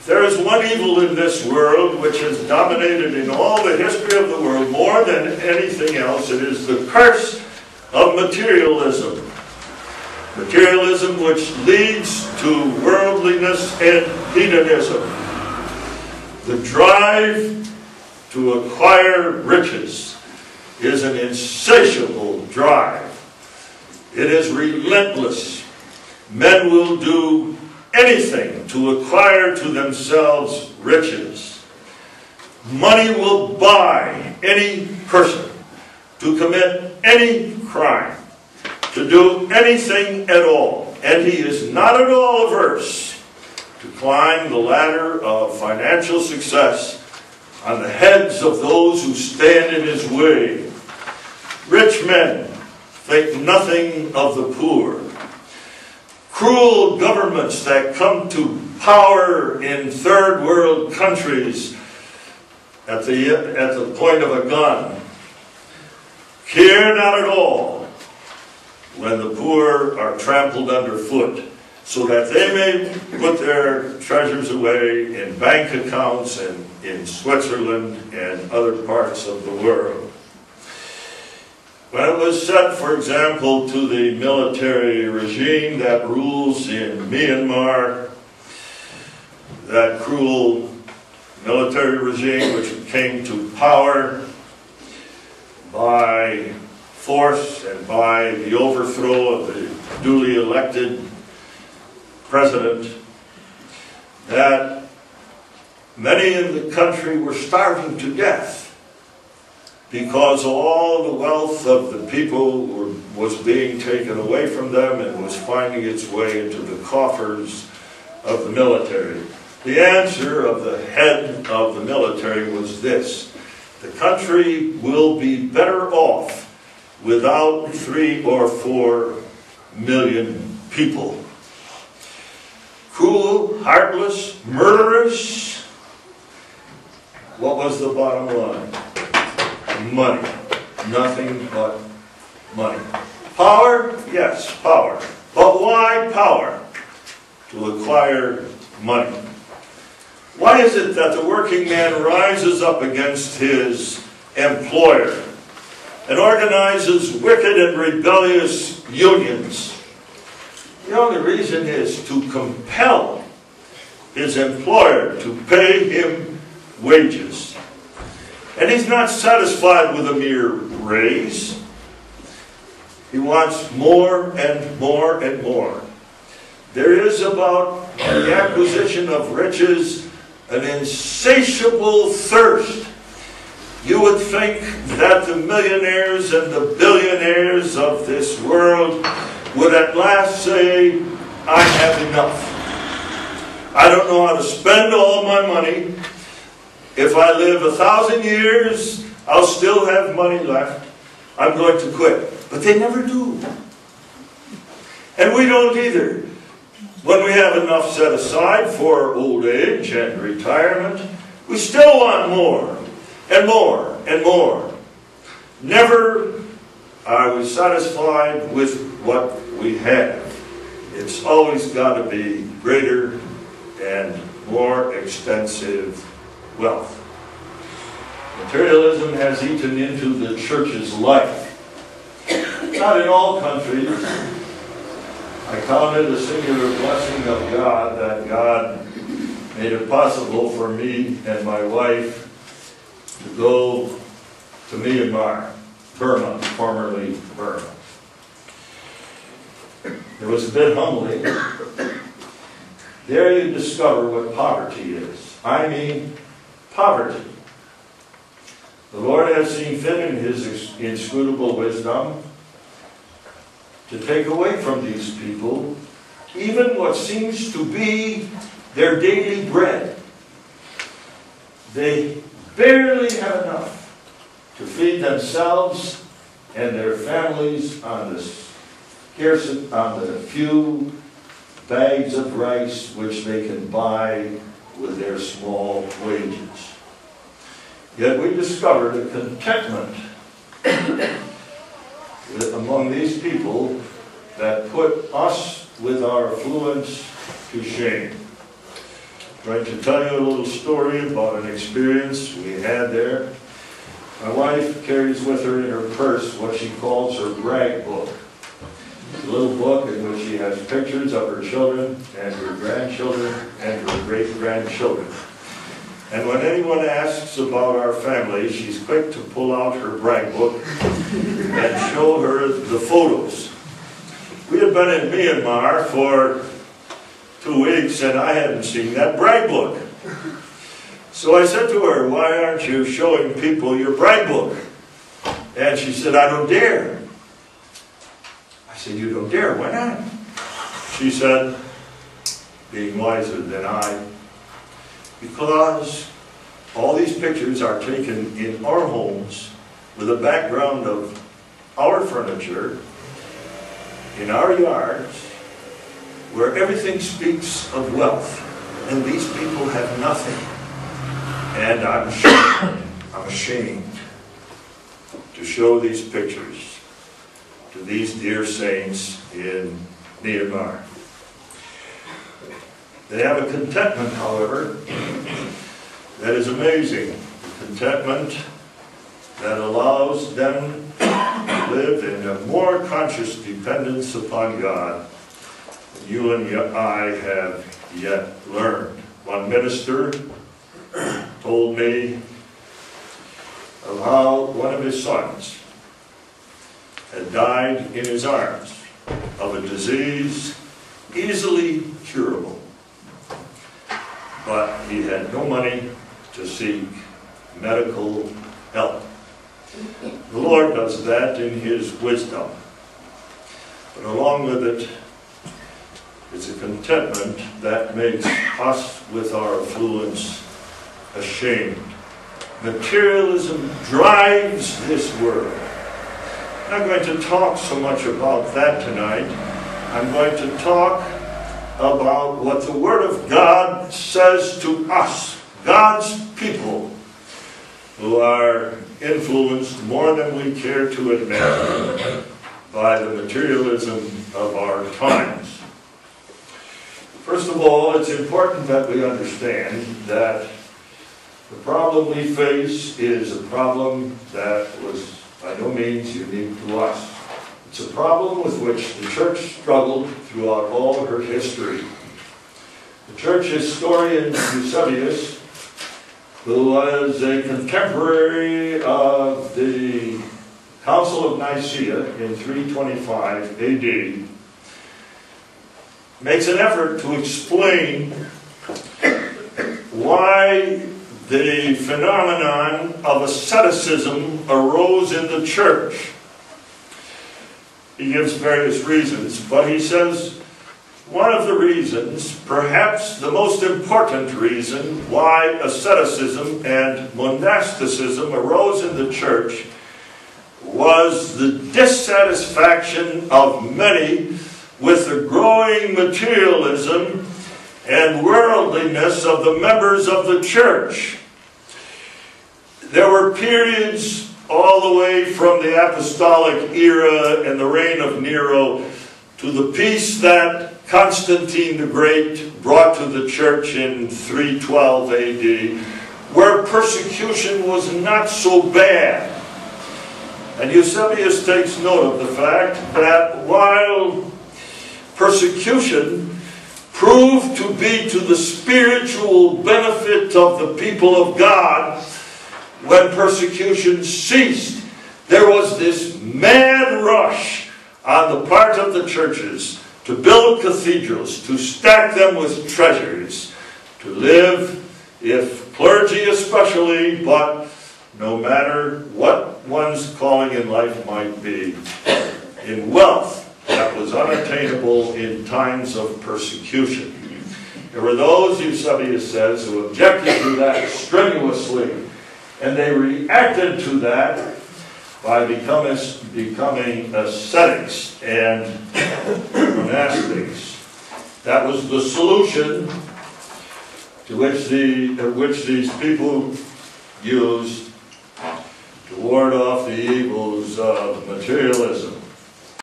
There is one evil in this world which has dominated in all the history of the world more than anything else. It is the curse of materialism. Materialism which leads to worldliness and hedonism. The drive to acquire riches is an insatiable drive. It is relentless. Men will do anything to acquire to themselves riches. Money will buy any person to commit any crime, to do anything at all. And he is not at all averse to climb the ladder of financial success on the heads of those who stand in his way. Rich men think nothing of the poor. Cruel governments that come to power in third world countries at the point of a gun care not at all when the poor are trampled underfoot, so that they may put their treasures away in bank accounts and in Switzerland and other parts of the world. When it was said, for example, to the military regime that rules in Myanmar, that cruel military regime which came to power by force and by the overthrow of the duly elected president, that many in the country were starving to death because all the wealth of the people was being taken away from them and was finding its way into the coffers of the military. The answer of the head of the military was this: the country will be better off without 3 or 4 million people. Cruel, heartless, murderous. What was the bottom line? Money. Nothing but money. Power? Yes, power. But why power? To acquire money. Why is it that the working man rises up against his employer and organizes wicked and rebellious unions? The only reason is to compel his employer to pay him wages. And he's not satisfied with a mere raise. He wants more and more and more. There is about the acquisition of riches an insatiable thirst. You would think that the millionaires and the billionaires of this world would at last say, I have enough. I don't know how to spend all my money. If I live 1,000 years, I'll still have money left. I'm going to quit. But they never do. And we don't either. When we have enough set aside for old age and retirement, we still want more and more and more. Never are we satisfied with what we have. It's always got to be greater and more extensive wealth. Materialism has eaten into the church's life. Not in all countries. I count it a singular blessing of God that God made it possible for me and my wife to go to Myanmar, Burma, formerly Burma. It was a bit humbling. There you discover what poverty is. I mean, poverty. The Lord has seen fit in His inscrutable wisdom to take away from these people even what seems to be their daily bread. They barely have enough to feed themselves and their families on the few bags of rice which they can buy with their small wages. Yet we discovered a contentment among these people that put us with our affluence to shame. going to tell you a little story about an experience we had there. My wife carries with her in her purse what she calls her brag book. It's a little book in which she has pictures of her children and her grandchildren and her great-grandchildren. And when anyone asks about our family, she's quick to pull out her brag book and show her the photos. We had been in Myanmar for 2 weeks and I hadn't seen that brag book. So I said to her, "Why aren't you showing people your brag book?" And she said, "I don't dare." I said, "You don't dare? Why not?" She said, being wiser than I, "Because all these pictures are taken in our homes with a background of our furniture, in our yards, where everything speaks of wealth, and these people have nothing. And I'm ashamed to show these pictures to these dear saints in Myanmar." They have a contentment, however, that is amazing. Contentment that allows them to live in a more conscious dependence upon God than you and I have yet learned. One minister told me of how one of his sons had died in his arms of a disease easily curable. But he had no money to seek medical help. The Lord does that in His wisdom. But along with it is a contentment that makes us, with our affluence, ashamed. Materialism drives this world. I'm not going to talk so much about that tonight. I'm going to talk about what the Word of God says to us, God's people, who are influenced more than we care to admit by the materialism of our times. First of all, it's important that we understand that the problem we face is a problem that was by no means unique to us. It's a problem with which the church struggled throughout all her history. The church historian Eusebius, who was a contemporary of the Council of Nicaea in 325 AD, makes an effort to explain why the phenomenon of asceticism arose in the church. He gives various reasons, but he says one of the reasons, perhaps the most important reason, why asceticism and monasticism arose in the church was the dissatisfaction of many with the growing materialism and worldliness of the members of the church. There were periods all the way from the apostolic era and the reign of Nero to the peace that Constantine the Great brought to the church in 312 AD, where persecution was not so bad. And Eusebius takes note of the fact that while persecution proved to be to the spiritual benefit of the people of God, when persecution ceased, there was this mad rush on the part of the churches to build cathedrals, to stack them with treasures, to live, if clergy especially, but no matter what one's calling in life might be, in wealth that was unattainable in times of persecution. There were those, Eusebius says, who objected to that strenuously, and they reacted to that by becoming ascetics and monastics. That was the solution to which these people used to ward off the evils of materialism.